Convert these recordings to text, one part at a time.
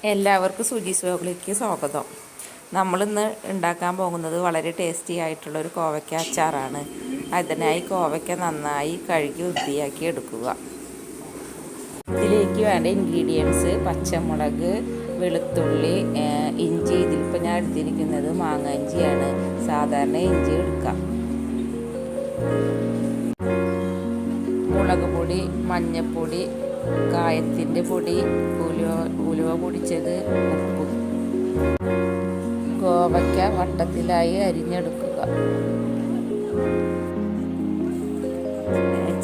എല്ലാവർക്കും സുജീസ് വ്ലോഗിലേക്ക് സ്വാഗതം. നമ്മളിന്ന് ഉണ്ടാക്കാൻ പോകുന്നത് വളരെ ടേസ്റ്റി ആയിട്ടുള്ളൊരു കോവയ്ക്ക അച്ചാറാണ്. അതിനായി കോവയ്ക്ക നന്നായി കഴുകി വൃത്തിയാക്കി എടുക്കുക. ഇതിലേക്ക് വേണ്ട ഇൻഗ്രീഡിയൻസ് പച്ചമുളക്, വെളുത്തുള്ളി, ഇഞ്ചി. ഇതിലിപ്പോൾ ഞാൻ എടുത്തിരിക്കുന്നത് മാങ്ങ ഇഞ്ചിയാണ്. സാധാരണ ഇഞ്ചി എടുക്കാം. മുളക് പൊടി, മഞ്ഞൾപ്പൊടി, കായത്തിൻ്റെ പൊടി, ഉലുവ പൊടിച്ചത്, ഉപ്പ്. കോവയ്ക്ക വട്ടത്തിലായി അരിഞ്ഞെടുക്കുക.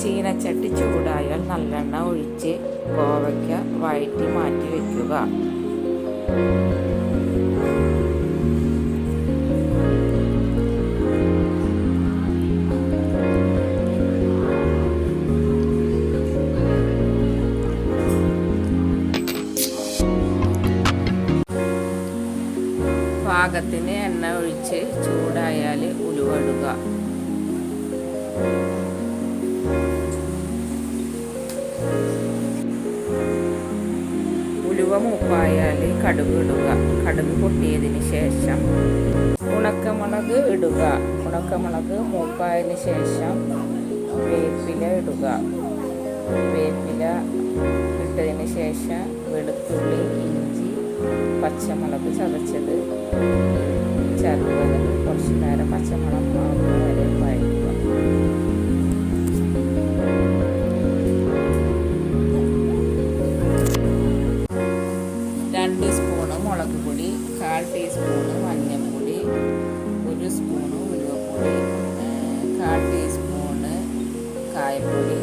ചീനച്ചട്ടി ചൂടായാൽ നല്ലെണ്ണ ഒഴിച്ച് കോവയ്ക്ക വഴറ്റി മാറ്റി വയ്ക്കുക. പാകത്തിന് എണ്ണ ഒഴിച്ച് ചൂടായാൽ ഉലുവ ഇടുക. ഉലുവ മൂപ്പായാൽ കടുക് ഇടുക. കടുക് പൊട്ടിയതിന് ശേഷം ഉണക്കമുളക് ഇടുക. ഉണക്കമുളക് മൂപ്പായതിന് ശേഷം വേപ്പില ഇടുക. വേപ്പില ഇട്ടതിന് ശേഷം വെളുത്തുള്ളി, ഇഞ്ചി, പച്ചമുളക് ചതച്ചത് ചേർക്കുക. കുറച്ച് നേരം പച്ചമുളക് മാറുന്ന വരെ വഴറ്റുക. രണ്ട് സ്പൂണ് മുളക് പൊടി, 1/4 ടീസ്പൂണ് മഞ്ഞൾപ്പൊടി, 1 സ്പൂണ് ഉലുവപ്പൊടി, 1/4 ടീസ്പൂണ് കായപ്പൊടി,